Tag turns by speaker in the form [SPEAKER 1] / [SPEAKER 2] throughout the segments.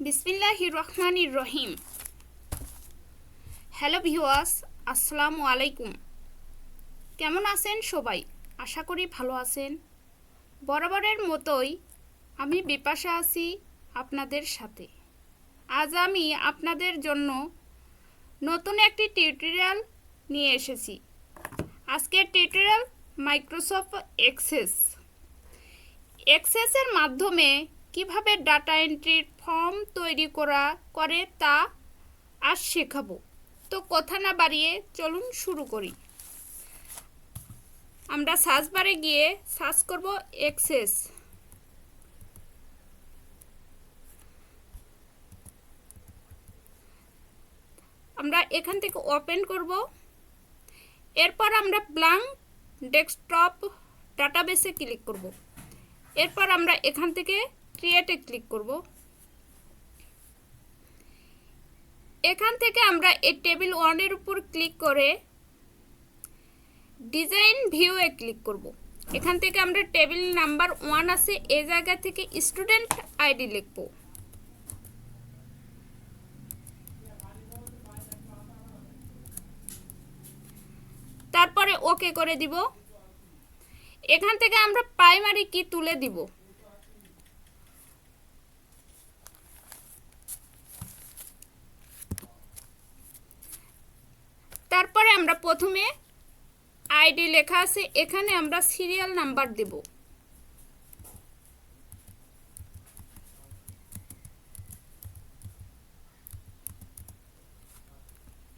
[SPEAKER 1] বিসমিল্লাহির রহমানির রহিম। Hello viewers, আসসালামু আলাইকুম। কেমন আছেন সবাই? আশা করি ভালো আছেন। বরাবরের মতোই আমি বিপাশা আছি আপনাদের সাথে। আজ আমি আপনাদের জন্য নতুন একটি টিউটোরিয়াল নিয়ে এসেছি। আজকের টিউটোরিয়াল মাইক্রোসফট এক্সেসের মাধ্যমে কিভাবে ডাটা এন্ট্রির ফর্ম তৈরি করে তা আজ শেখাবো। তো কথা না বাড়িয়ে চলুন শুরু করি। আমরা সার্চ বারে গিয়ে সার্চ করব এক্সেস। আমরা এখান থেকে ওপেন করব। এরপর আমরা ব্ল্যাঙ্ক ডেস্কটপ ডাটাবেসে ক্লিক করব। এরপর আমরা এখান থেকে ক্রিয়েটে ক্লিক করব। এখান থেকে আমরা এই টেবিল 1 এর উপর ক্লিক করে ডিজাইন ভিউ এ ক্লিক করব। এখান থেকে আমরা টেবিল নাম্বার 1 আছে এই জায়গা থেকে স্টুডেন্ট আইডি লিখব। তারপরে ওকে করে দিব। এখান থেকে আমরা প্রাইমারি কি তুলে দিব। তারপরে আমরা প্রথমে আইডি লেখা আছে এখানে আমরা সিরিয়াল নাম্বার দেব।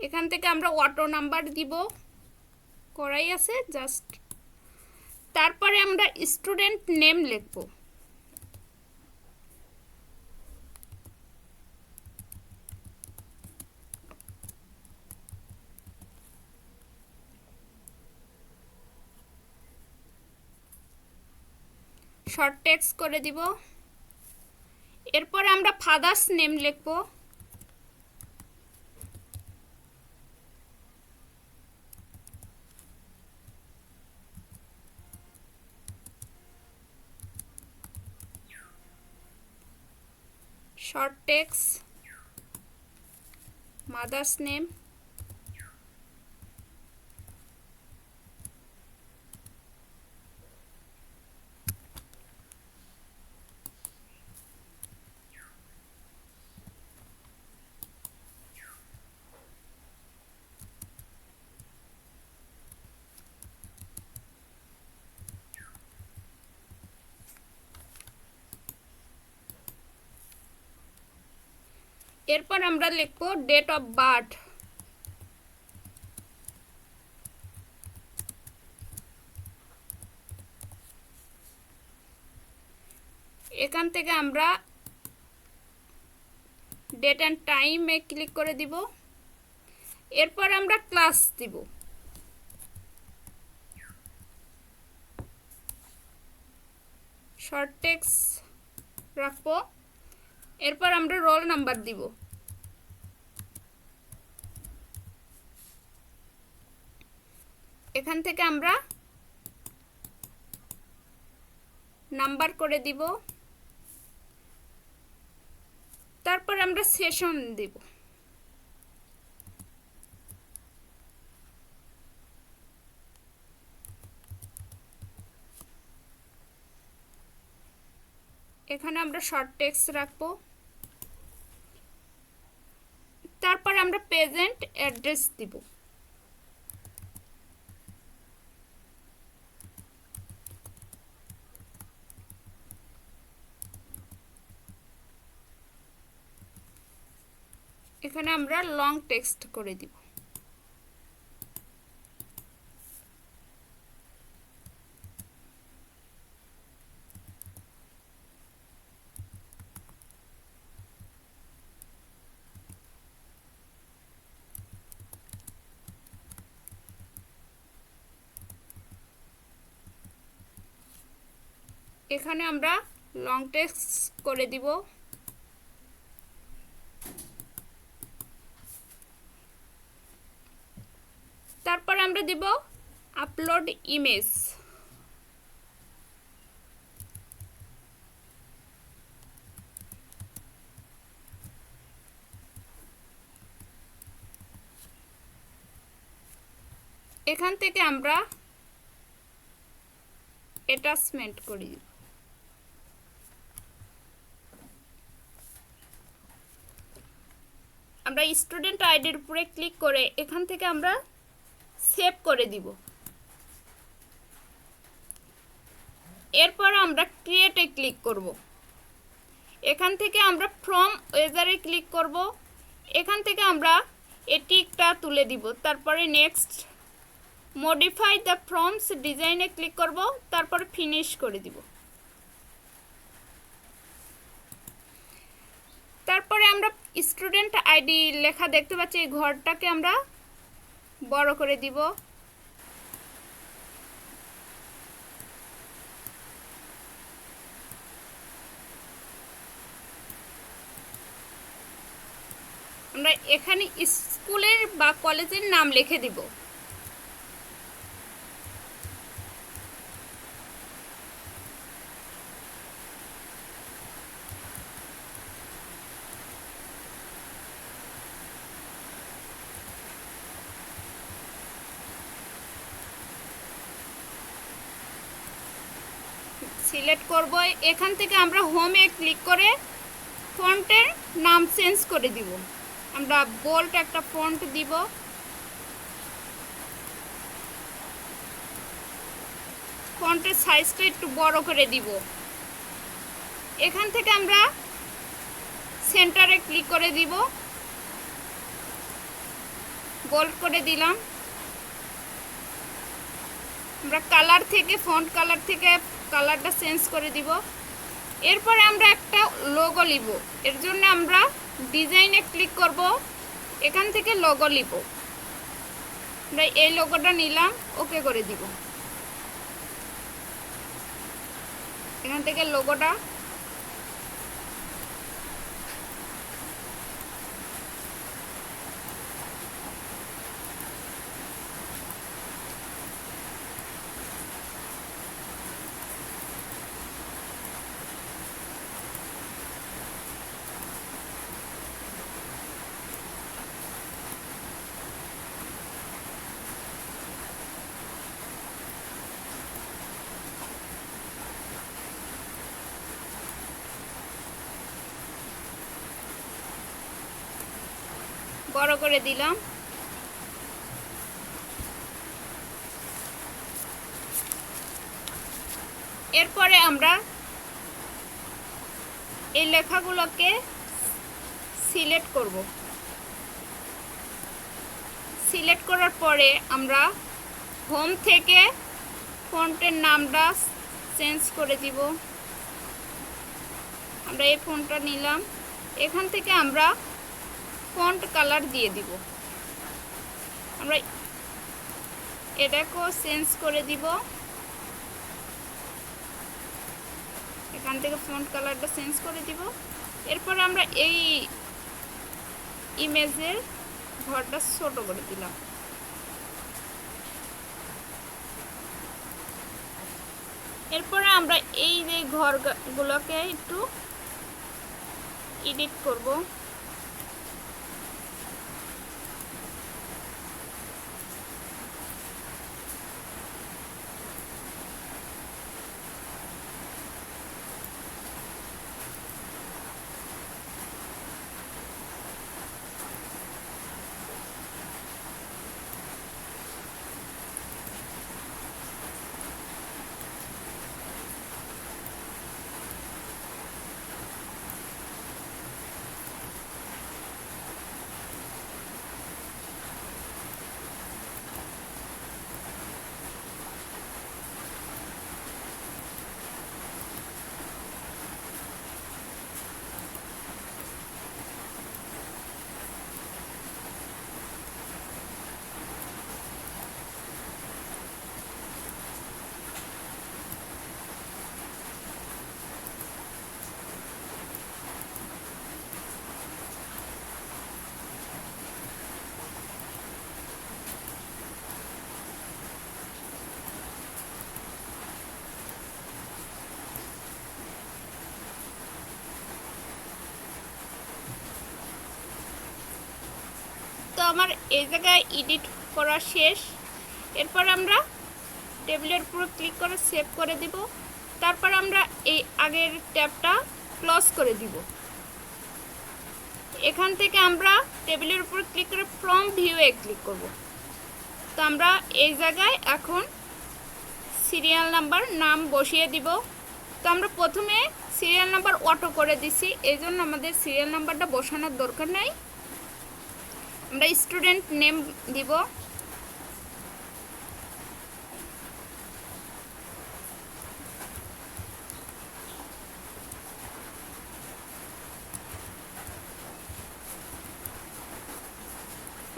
[SPEAKER 1] এখান থেকে আমরা অটো নাম্বার দিব, করাই আছে জাস্ট। তারপরে আমরা স্টুডেন্ট নেম লিখব। শর্ট টেক্সট করে দিব। এরপর আমরা ফাদার্স নেম লিখব। Short text mother's name. এরপর আমরা লিখব ডেট অফ বার্থ। এখান থেকে আমরা ডেট অ্যান্ড টাইমে ক্লিক করে দিব। এরপর আমরা ক্লাস দিব। শর্ট টেক্সট রাখবো। এরপর আমরা রোল নাম্বার দিব। এখান থেকে আমরা নাম্বার করে দিব। তারপর আমরা সেশন দিব। এখানে আমরা শর্ট টেক্সট রাখবো। তারপর আমরা প্রেজেন্ট অ্যাড্রেস দিব। এখানে আমরা লং টেক্সট করে দিব। এখানে আমরা লং টেক্সট করে দিব। তারপর আমরা দিব আপলোড ইমেজ। এখান থেকে আমরা অ্যাটাচমেন্ট করি। আমরা স্টুডেন্ট আইডির উপরে ক্লিক করে এখান থেকে আমরা সেভ করে দিব। এরপর আমরা ক্রিয়েটে ক্লিক করব। এখান থেকে আমরা ফ্রম ওয়েজারে ক্লিক করব। এখান থেকে আমরা এই টিকটা তুলে দিব। তারপরে নেক্সট মডিফাই দ্য ফর্মস ডিজাইনে ক্লিক করব। তারপরে ফিনিশ করে দিব। তারপরে আমরা স্টুডেন্ট আইডি লেখা দেখতে পাচ্ছি, এই ঘরটাকে আমরা বড় করে দিব। আমরা এখানে স্কুলের বা কলেজের নাম লিখে দিব। সিলেক্ট করব। এখান থেকে আমরা হোমে ক্লিক করে ফন্টের নাম চেঞ্জ করে দিব। আমরা বোল্ড একটা ফন্ট দিব। ফন্টের সাইজটা একটু বড় করে দিব। এখান থেকে আমরা সেন্টারে ক্লিক করে দিব, বোল্ড করে দিলাম। আমরা কালার থেকে ফন্ট কালার থেকে কালারটা চেঞ্জ করে দিব। এরপরে আমরা একটা লোগো লিখব। এর জন্য আমরা ডিজাইনে ক্লিক করব। এখান থেকে লোগো লিখব। আমরা এই লোগোটা নিলাম, ওকে করে দিব। এখান থেকে লোগোটা বড় করে দিলাম। এরপরে আমরা এই লেখাগুলোকে সিলেক্ট করব। সিলেক্ট করার পরে আমরা হোম থেকে ফন্টের নামটা চেঞ্জ করে দিব। আমরা এই ফন্টটা নিলাম। এখান থেকে আমরা ফন্ট কালার দিয়ে দিব। আমরা এটাকেও চেঞ্জ করে দিব। এখান থেকে ফন্ট কালারটা চেঞ্জ করে দিব। এরপর আমরা এই ইমেজের ঘরটা ছোট করে দিলাম। এরপরে আমরা এই যে ঘরগুলোকে একটু এডিট করব। তো আমার এই জায়গায় এডিট করা শেষ। এরপর আমরা টেবিলের উপর ক্লিক করে সেভ করে দিব। তারপর আমরা এই আগের ট্যাবটা ক্লোজ করে দিব। এখান থেকে আমরা টেবিলের উপর ক্লিক করে ফ্রম ভিউয়ে ক্লিক করব। তো আমরা এই জায়গায় এখন সিরিয়াল নাম্বার নাম বসিয়ে দিব। তো আমরা প্রথমে সিরিয়াল নাম্বার অটো করে দিছি, এই জন্য আমাদের সিরিয়াল নাম্বারটা বসানোর দরকার নাই। আমরা স্টুডেন্ট নেম দিব।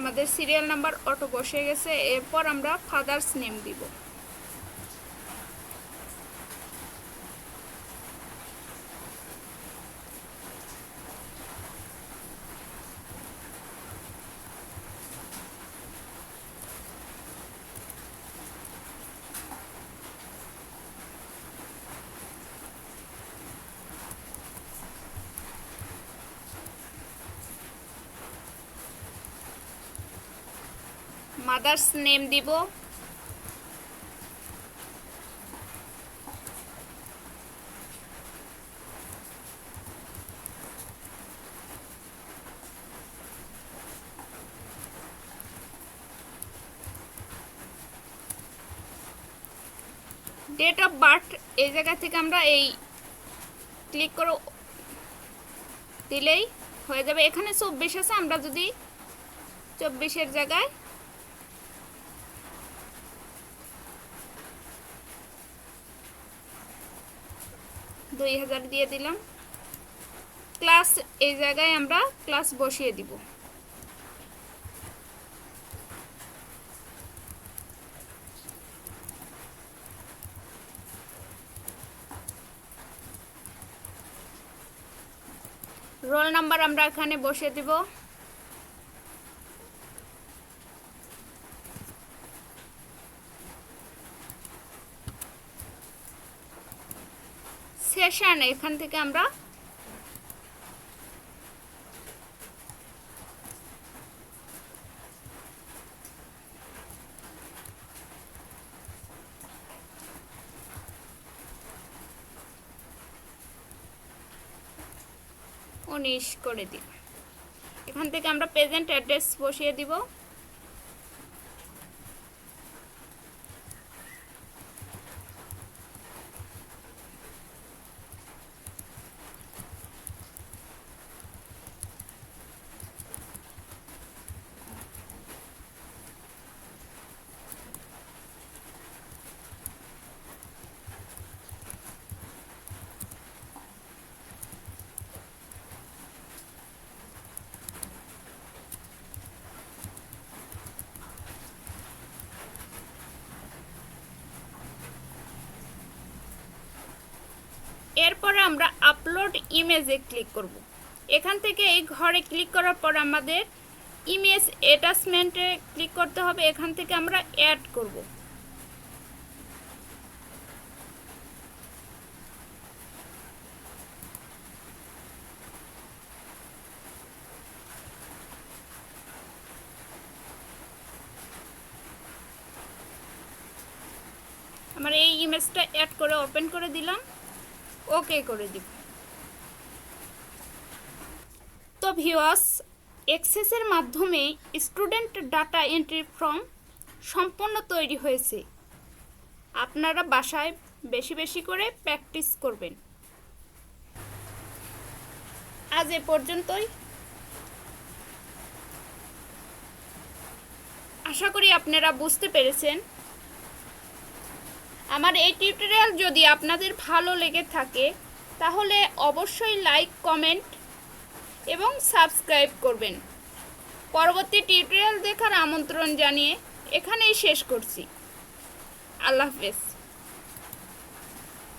[SPEAKER 1] আমাদের সিরিয়াল নাম্বার অটো বসে গেছে। এরপর আমরা ফাদার্স নেম দিব। মাদার্স নেম দিব। ডেট অফ বার্থ এই জায়গা থেকে আমরা এই ক্লিক করে দিলেই হয়ে যাবে। এখানে 24 আছে, আমরা যদি 24-এর জায়গায় 2000 দিয়ে দিলাম। ক্লাস এই জায়গায় আমরা ক্লাস বসিয়ে দিব। রোল নাম্বার আমরা এখানে বসিয়ে দিব। সেশন এখান থেকে আমরা উনিশ করে দিব। এখান থেকে আমরা প্রেজেন্ট অ্যাড্রেস বসিয়ে দিব। এরপরে আমরা আপলোড ইমেজে ক্লিক করব। এখান থেকে এই ঘরে ক্লিক করার পর আমাদের ইমেজ অ্যাটাচমেন্টে ক্লিক করতে হবে। এখান থেকে আমরা অ্যাড করব। আমার এই ইমেজটা অ্যাড করে ওপেন করে দিলাম, ওকে করে দিব। তো ভিউয়ার্স, এক্সেসের মাধ্যমে স্টুডেন্ট ডাটা এন্ট্রি ফর্ম সম্পূর্ণ তৈরি হয়েছে। আপনারা বাসায় বেশি বেশি করে প্র্যাকটিস করবেন। আজ এ পর্যন্তই। আশা করি আপনারা বুঝতে পেরেছেন। আমার এই টিউটোরিয়াল যদি আপনাদের ভালো লেগে থাকে তাহলে অবশ্যই লাইক, কমেন্ট এবং সাবস্ক্রাইব করবেন। পরবর্তী টিউটোরিয়াল দেখার আমন্ত্রণ জানিয়ে এখানেই শেষ করছি। আল্লাহ হাফেজ।